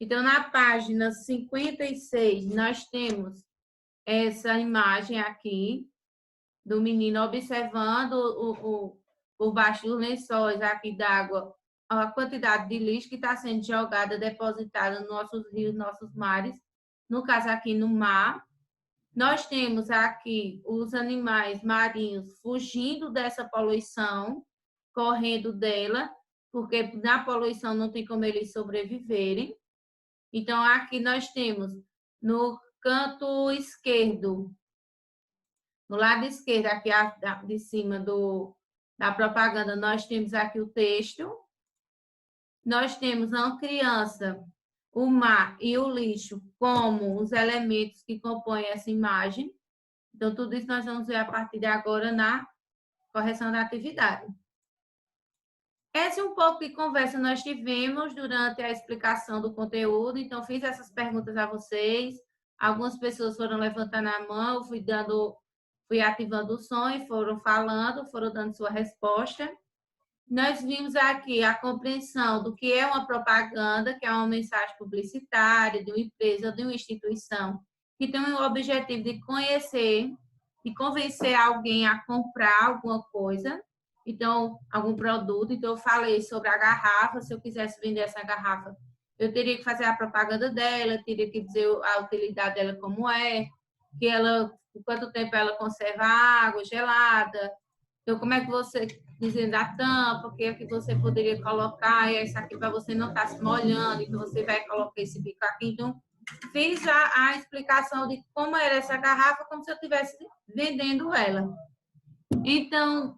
Então, na página 56, nós temos essa imagem aqui do menino observando por baixo dos lençóis aqui d'água a quantidade de lixo que está sendo jogada, depositada nos nossos rios, nossos mares, no caso aqui no mar. Nós temos aqui os animais marinhos fugindo dessa poluição, correndo dela, porque na poluição não tem como eles sobreviverem. Então, aqui nós temos no canto esquerdo, no lado esquerdo, aqui de cima da propaganda, nós temos aqui o texto. Nós temos uma criança, o mar e o lixo como os elementos que compõem essa imagem. Então, tudo isso nós vamos ver a partir de agora na correção da atividade. Esse é um pouco de conversa nós tivemos durante a explicação do conteúdo. Então, fiz essas perguntas a vocês. Algumas pessoas foram levantando a mão, fui ativando o som e foram falando, foram dando sua resposta. Nós vimos aqui a compreensão do que é uma propaganda, que é uma mensagem publicitária de uma empresa ou de uma instituição, que tem o objetivo de conhecer e convencer alguém a comprar alguma coisa, então, algum produto. Então, eu falei sobre a garrafa, se eu quisesse vender essa garrafa, eu teria que fazer a propaganda dela, teria que dizer a utilidade dela como é, que ela, por quanto tempo ela conserva a água gelada. Então, como é que você, dizendo a tampa, o que é que você poderia colocar, e isso aqui para você não estar se molhando, então você vai colocar esse bico aqui. Então, fiz a explicação de como era essa garrafa, como se eu estivesse vendendo ela. Então,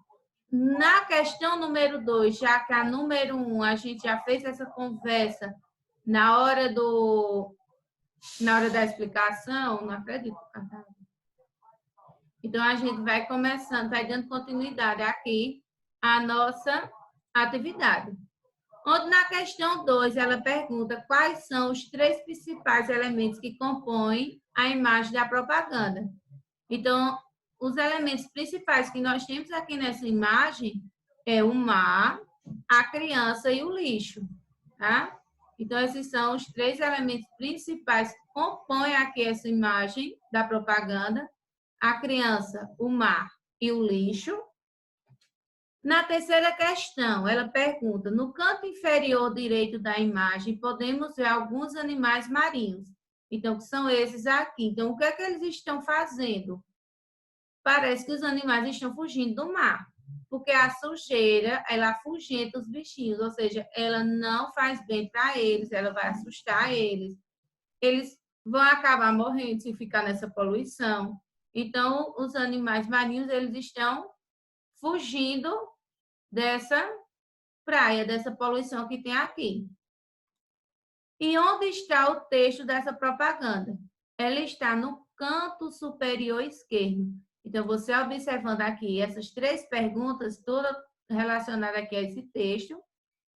na questão número 2, já que a número 1, a gente já fez essa conversa na hora da explicação, não acredito. Então, a gente vai começando, vai dando continuidade aqui à nossa atividade. Onde na questão 2, ela pergunta quais são os 3 principais elementos que compõem a imagem da propaganda. Então, os elementos principais que nós temos aqui nessa imagem é o mar, a criança e o lixo, tá? Então, esses são os 3 elementos principais que compõem aqui essa imagem da propaganda: a criança, o mar e o lixo. Na terceira questão, ela pergunta: no canto inferior direito da imagem, podemos ver alguns animais marinhos. Então, que são esses aqui. Então, o que é que eles estão fazendo? Parece que os animais estão fugindo do mar, porque a sujeira, ela afugenta os bichinhos, ou seja, ela não faz bem para eles, ela vai assustar eles. Eles vão acabar morrendo se ficar nessa poluição. Então, os animais marinhos, eles estão fugindo dessa praia, dessa poluição que tem aqui. E onde está o texto dessa propaganda? Ela está no canto superior esquerdo. Então, você observando aqui essas 3 perguntas, todas relacionadas aqui a esse texto.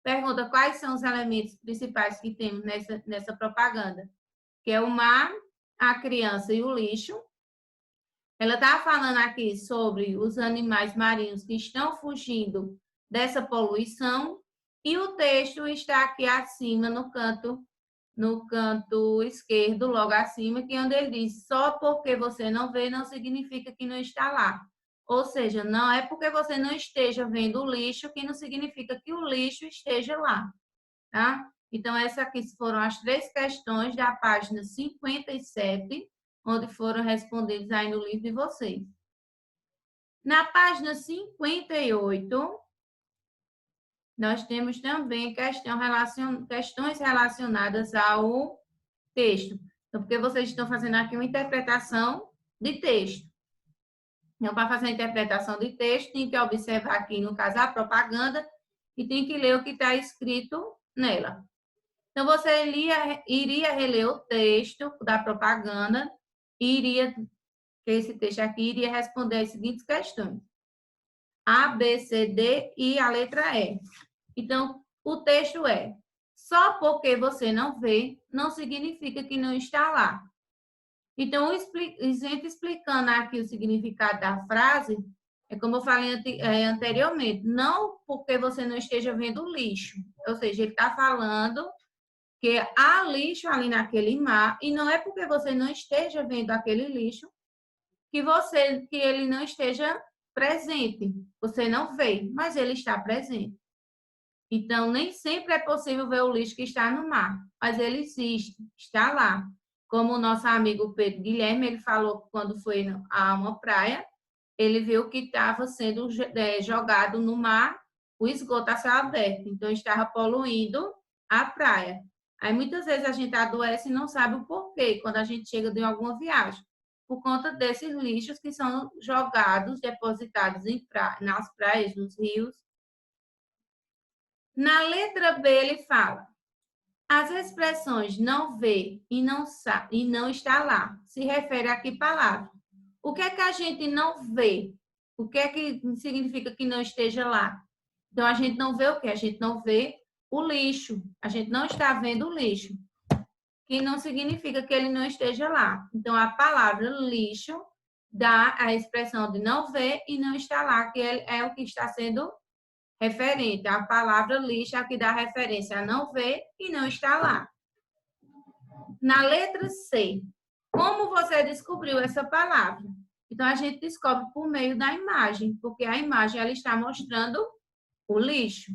Pergunta quais são os elementos principais que temos nessa propaganda, que é o mar, a criança e o lixo. Ela está falando aqui sobre os animais marinhos que estão fugindo dessa poluição, e o texto está aqui acima no canto esquerdo, logo acima, que é onde ele diz: só porque você não vê não significa que não está lá. Ou seja, não é porque você não esteja vendo o lixo que não significa que o lixo esteja lá, tá? Então, essas aqui foram as 3 questões da página 57, onde foram respondidos aí no livro de vocês. Na página 58, nós temos também questões relacionadas ao texto. Então, porque vocês estão fazendo aqui uma interpretação de texto. Então, para fazer a interpretação de texto, tem que observar aqui, no caso, a propaganda e tem que ler o que está escrito nela. Então, você iria reler o texto da propaganda e esse texto aqui iria responder as seguintes questões: A, B, C, D e a letra E. Então, o texto é: só porque você não vê, não significa que não está lá. Então, gente explicando aqui o significado da frase, é como eu falei anteriormente, não porque você não esteja vendo o lixo. Ou seja, ele está falando que há lixo ali naquele mar, e não é porque você não esteja vendo aquele lixo que ele não esteja presente. Você não vê, mas ele está presente. Então, nem sempre é possível ver o lixo que está no mar, mas ele existe, está lá. Como o nosso amigo Pedro Guilherme, ele falou que quando foi a uma praia, ele viu que estava sendo jogado no mar o esgoto a céu aberto, então estava poluindo a praia. Aí muitas vezes a gente adoece e não sabe o porquê quando a gente chega de alguma viagem, por conta desses lixos que são jogados, depositados nas praias, nos rios. Na letra B ele fala: as expressões não vê e não está lá se refere a que palavra? O que é que a gente não vê? O que é que significa que não esteja lá? Então, a gente não vê o quê? A gente não vê o lixo. A gente não está vendo o lixo, que não significa que ele não esteja lá. Então, a palavra lixo dá a expressão de não ver e não está lá, que é o que está sendo referente. A palavra lixo é o que dá referência a não ver e não está lá. Na letra C, como você descobriu essa palavra? Então, a gente descobre por meio da imagem, porque a imagem ela está mostrando o lixo.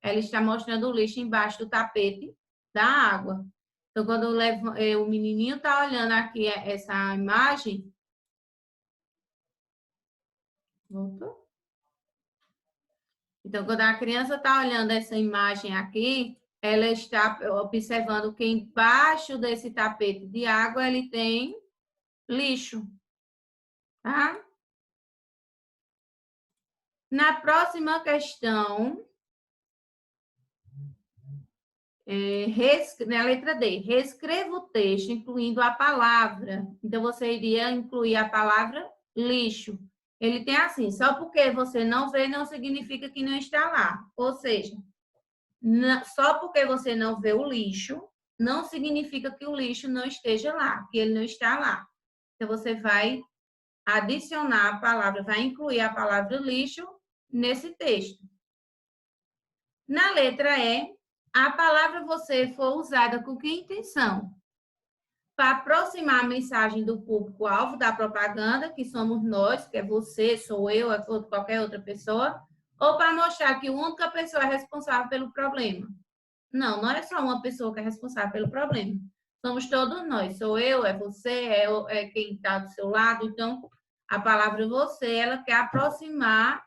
Ela está mostrando o lixo embaixo do tapete da água. Então, quando o menininho está olhando aqui essa imagem... Voltou? Então, quando a criança está olhando essa imagem aqui, ela está observando que embaixo desse tapete de água ele tem lixo, tá? Na próxima questão, na letra D, reescreva o texto incluindo a palavra. Então, você iria incluir a palavra lixo. Ele tem assim, só porque você não vê não significa que não está lá. Ou seja, só porque você não vê o lixo, não significa que o lixo não esteja lá, que ele não está lá. Então, você vai adicionar a palavra, vai incluir a palavra lixo nesse texto. Na letra E, a palavra você for usada com que intenção? Para aproximar a mensagem do público-alvo da propaganda, que somos nós, que é você, sou eu, é qualquer outra pessoa, ou para mostrar que a única pessoa é responsável pelo problema? Não, não é só uma pessoa que é responsável pelo problema. Somos todos nós. Sou eu, é você, é quem está do seu lado. Então, a palavra você, ela quer aproximar,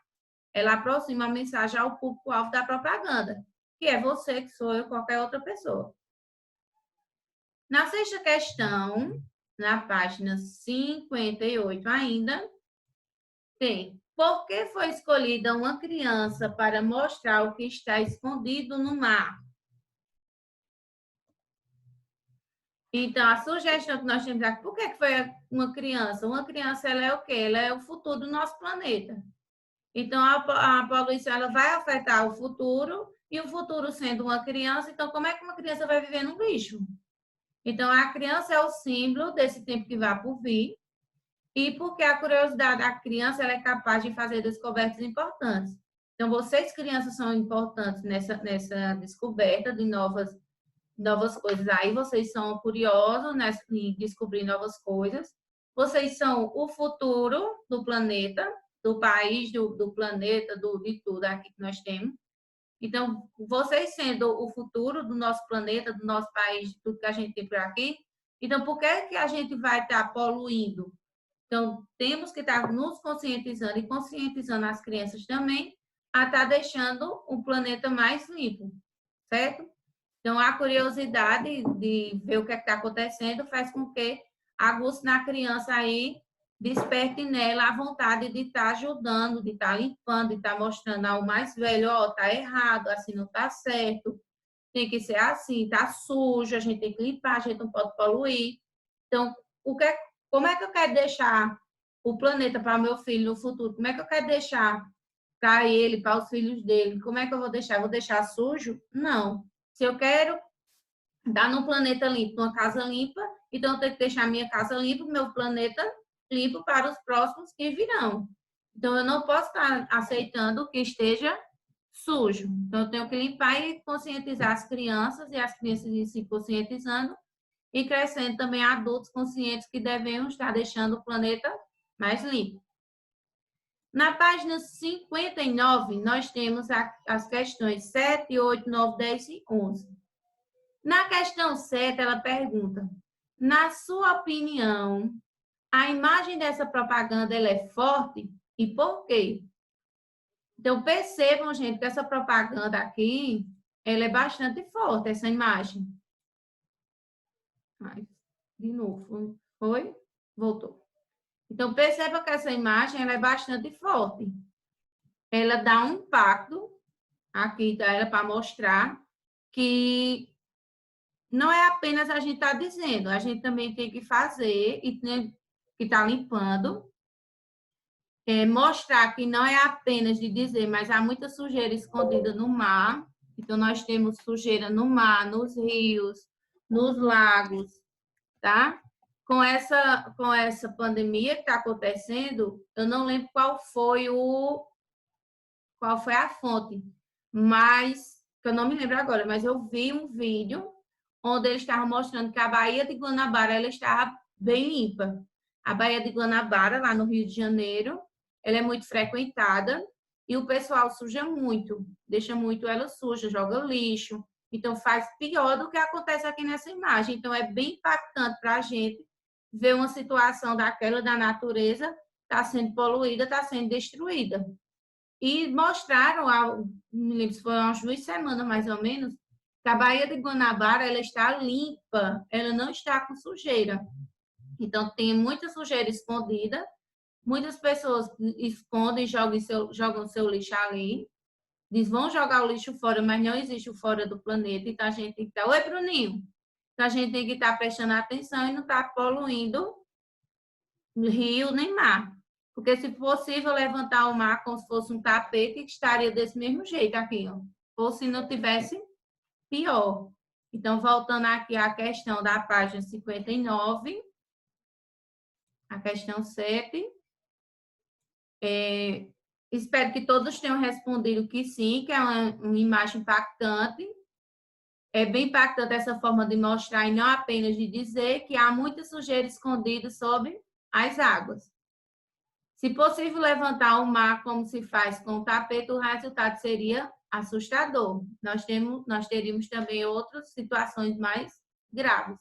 ela aproxima a mensagem ao público-alvo da propaganda, que é você, que sou eu, qualquer outra pessoa. Na sexta questão, na página 58 ainda, tem: por que foi escolhida uma criança para mostrar o que está escondido no mar? Então, a sugestão que nós temos aqui, por que foi uma criança? Uma criança, ela é o quê? Ela é o futuro do nosso planeta. Então, a poluição, ela vai afetar o futuro, e o futuro sendo uma criança, então, como é que uma criança vai viver no lixo? Então, a criança é o símbolo desse tempo que vai por vir, e porque a curiosidade da criança, ela é capaz de fazer descobertas importantes. Então, vocês, crianças, são importantes nessa descoberta de novas coisas. Aí vocês são curiosos, né, em descobrir novas coisas. Vocês são o futuro do planeta, do país, do planeta, de tudo aqui que nós temos. Então, vocês sendo o futuro do nosso planeta, do nosso país, de tudo que a gente tem por aqui, então, por que a gente vai estar poluindo? Então, temos que estar nos conscientizando e conscientizando as crianças também a estar deixando o planeta mais limpo, certo? Então, a curiosidade de ver o que está acontecendo faz com que aguce na criança aí, desperte nela a vontade de estar ajudando, de estar limpando, de estar mostrando ao mais velho: ó, tá errado, assim não tá certo, tem que ser assim, tá sujo, a gente tem que limpar, a gente não pode poluir. Então, como é que eu quero deixar o planeta para meu filho no futuro? Como é que eu quero deixar para ele, para os filhos dele? Como é que eu vou deixar? Eu vou deixar sujo? Não. Se eu quero estar num planeta limpo, numa casa limpa, então eu tenho que deixar minha casa limpa, meu planeta limpo para os próximos que virão. Então, eu não posso estar aceitando que esteja sujo. Então, eu tenho que limpar e conscientizar as crianças, e as crianças se conscientizando, e crescendo também adultos conscientes que devem estar deixando o planeta mais limpo. Na página 59, nós temos as questões 7, 8, 9, 10 e 11. Na questão 7, ela pergunta: na sua opinião, a imagem dessa propaganda ela é forte e por quê? Então, percebam, gente, que essa propaganda aqui, ela é bastante forte, essa imagem. Ai, de novo, foi? Voltou. Então, perceba que essa imagem ela é bastante forte. Ela dá um impacto, aqui tá ela para mostrar que não é apenas a gente estar dizendo, a gente também tem que fazer e tem que estar limpando, mostrar que não é apenas de dizer, mas há muita sujeira escondida no mar. Então, nós temos sujeira no mar, nos rios, nos lagos, tá? Com essa pandemia que está acontecendo, eu não lembro qual foi a fonte, mas, que eu não me lembro agora, mas eu vi um vídeo onde eles estavam mostrando que a Baía de Guanabara ela estava bem limpa. A Baía de Guanabara, lá no Rio de Janeiro, ela é muito frequentada e o pessoal suja muito, deixa muito ela suja, joga lixo. Então, faz pior do que acontece aqui nessa imagem. Então, é bem impactante para a gente ver uma situação daquela da natureza está sendo poluída, está sendo destruída. E mostraram, me lembro se foi umas 2 semanas mais ou menos, que a Baía de Guanabara ela está limpa, ela não está com sujeira. Então, tem muita sujeira escondida, muitas pessoas escondem e jogam seu lixo ali, diz, vão jogar o lixo fora, mas não existe o fora do planeta, então a gente tem que estar... Oi, Bruninho! Então, a gente tem que estar prestando atenção e não estar poluindo rio nem mar. Porque se possível levantar o mar como se fosse um tapete, estaria desse mesmo jeito aqui, ó. Ou se não tivesse, pior. Então, voltando aqui à questão da página 59, a questão 7. Espero que todos tenham respondido que sim, que é uma imagem impactante. É bem impactante essa forma de mostrar e não apenas de dizer que há muita sujeira escondida sob as águas. Se possível levantar o mar como se faz com o tapete, o resultado seria assustador. Nós teríamos também outras situações mais graves.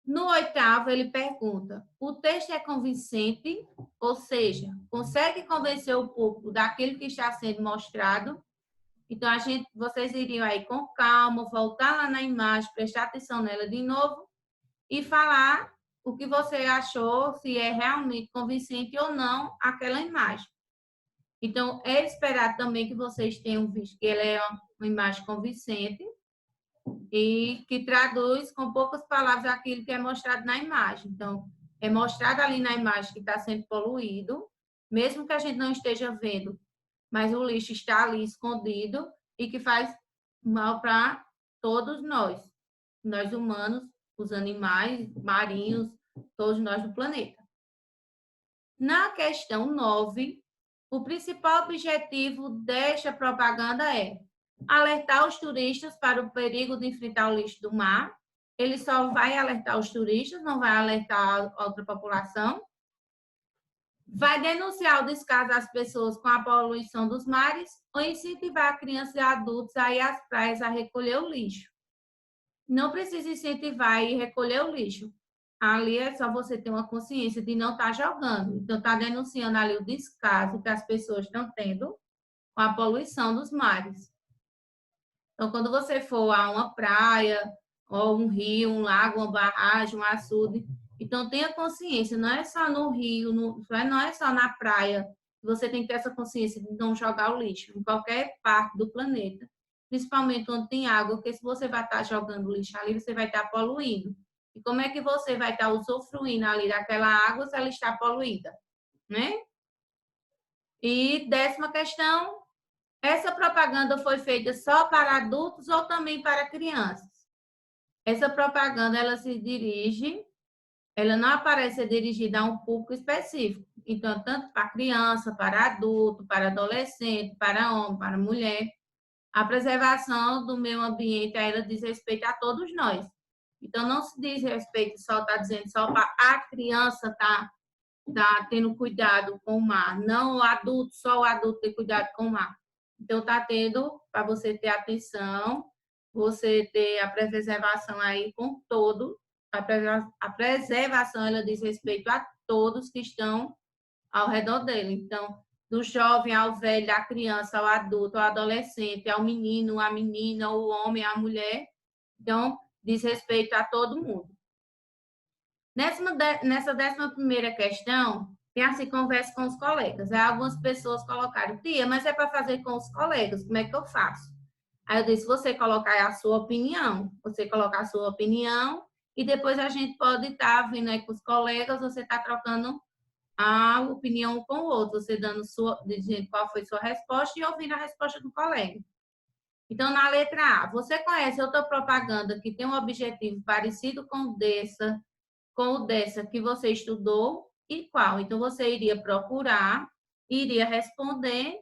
No 8º, ele pergunta: o texto é convincente? Ou seja, consegue convencer o público daquilo que está sendo mostrado? Então, vocês iriam aí com calma, voltar lá na imagem, prestar atenção nela de novo e falar o que você achou, se é realmente convincente ou não aquela imagem. Então, é esperado também que vocês tenham visto que ela é uma imagem convincente e que traduz com poucas palavras aquilo que é mostrado na imagem. Então, é mostrado ali na imagem que está sendo poluído, mesmo que a gente não esteja vendo, mas o lixo está ali escondido e que faz mal para todos nós humanos, os animais marinhos, todos nós do planeta. Na questão 9, o principal objetivo desta propaganda é alertar os turistas para o perigo de enfrentar o lixo do mar. Ele só vai alertar os turistas, não vai alertar a outra população. Vai denunciar o descaso das pessoas com a poluição dos mares ou incentivar crianças e adultos a ir às praias a recolher o lixo. Não precisa incentivar e recolher o lixo. Ali é só você ter uma consciência de não estar jogando. Então, está denunciando ali o descaso que as pessoas estão tendo com a poluição dos mares. Então, quando você for a uma praia, ou um rio, um lago, uma barragem, um açude, então tenha consciência, não é só no rio, não é só na praia, você tem que ter essa consciência de não jogar o lixo em qualquer parte do planeta, principalmente onde tem água, porque se você vai estar jogando lixo ali, você vai estar poluindo. E como é que você vai estar usufruindo ali daquela água se ela está poluída, né? E 10ª questão, essa propaganda foi feita só para adultos ou também para crianças? Essa propaganda ela se dirige ela não aparece ser dirigida a um público específico. Então, tanto para criança, para adulto, para adolescente, para homem, para mulher, a preservação do meio ambiente, ela diz respeito a todos nós. Então, não se diz respeito só, está dizendo só para a criança tá tendo cuidado com o mar, não o adulto, só o adulto ter cuidado com o mar. Então, está tendo, para você ter atenção, você ter a preservação aí com todo, a preservação, ela diz respeito a todos que estão ao redor dele. Então, do jovem ao velho, da criança ao adulto, ao adolescente, ao menino, à menina, o homem, à mulher. Então, diz respeito a todo mundo. Nessa 11ª questão, tem assim, conversa com os colegas. Aí algumas pessoas colocaram, tia, mas é para fazer com os colegas, como é que eu faço? Aí eu disse, você colocar a sua opinião, você colocar a sua opinião, e depois a gente pode estar vindo aí com os colegas, você está trocando a opinião com o outro, você dizendo qual foi sua resposta e ouvindo a resposta do colega. Então, na letra A, você conhece outra propaganda que tem um objetivo parecido com o dessa que você estudou e qual? Então, você iria procurar, iria responder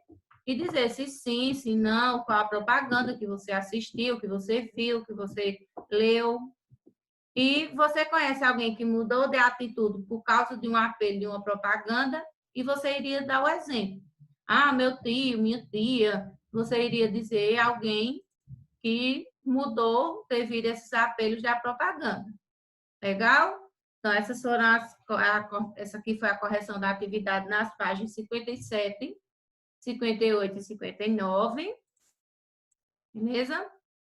e dizer se sim, se não, qual a propaganda que você assistiu, que você viu, que você leu. E você conhece alguém que mudou de atitude por causa de um apelo de uma propaganda e você iria dar o exemplo. Ah, meu tio, minha tia, você iria dizer alguém que mudou devido a esses apelos da propaganda. Legal? Então, essa aqui foi a correção da atividade nas páginas 57, 58 e 59. Beleza?